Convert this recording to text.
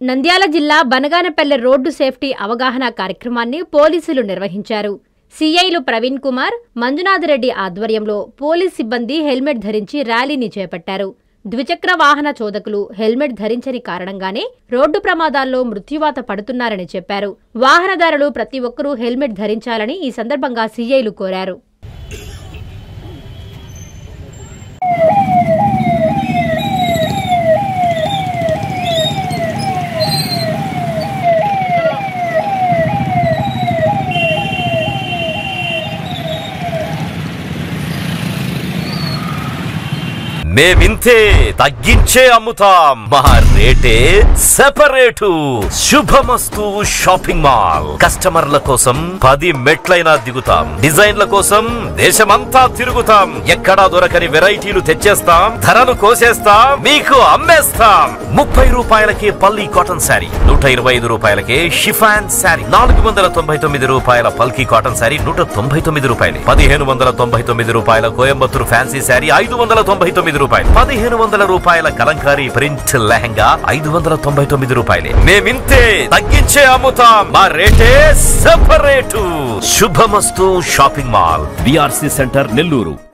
నంద్యాల జిల్లా Banaganapalle road safety అవగాహన కార్యక్రమాన్ని పోలీసులు నిర్వహించారు. సీఐలు ప్రవీణ్ కుమార్, మంజునాథరెడ్డి ఆధ్వర్యంలో పోలీస్ సిబ్బంది హెల్మెట్ ధరించి ర్యాలీని చేపట్టారు. ద్విచక్ర వాహన చోదకులు హెల్మెట్ ధరించని కారణంగానే రోడ్డు ప్రమాదాల్లో మృత్యువాత పడుతున్నారని చెప్పారు. వాహనదారులు ప్రతి ఒక్కరూ హెల్మెట్ ధరించాలని ఈ సందర్భంగా సీఐలు కోరారు. మేమింతే తగ్గించే అమ్ముతాం, మా రేటే సెపరేటు. శుభమస్తు షాపింగ్ మాల్. కస్టమర్ల కోసం 10 మెట్లైనా దిగుతాం, డిజైన్ల కోసం దేశమంతా తిరుగుతాం. ఎక్కడా దొరకని వెరైటీలు తెచ్చేస్తాం, ధరలు కోసేస్తాం, మీకు అమ్మేస్తాం. 30 రూపాయలకే పల్లి కాటన్ శారీ, 125 రూపాయలకే షిఫాన్ శారీ, 499 రూపాయల పల్కీ కాటన్ శారీ 199 రూపాయలు, 1599 రూపాయల కోయంబత్తూరు ఫ్యాన్సీ శారీ 599 రూపాయలు, 1500 రూపాయల కలంకారీ ప్రింట్ లెహంగా 599 రూపాయలే. మేమింతే తగ్గించే అమ్ముతాం, మా రేటే సెపరేటు. శుభమస్తు shopping mall, BRC centre, Nellore.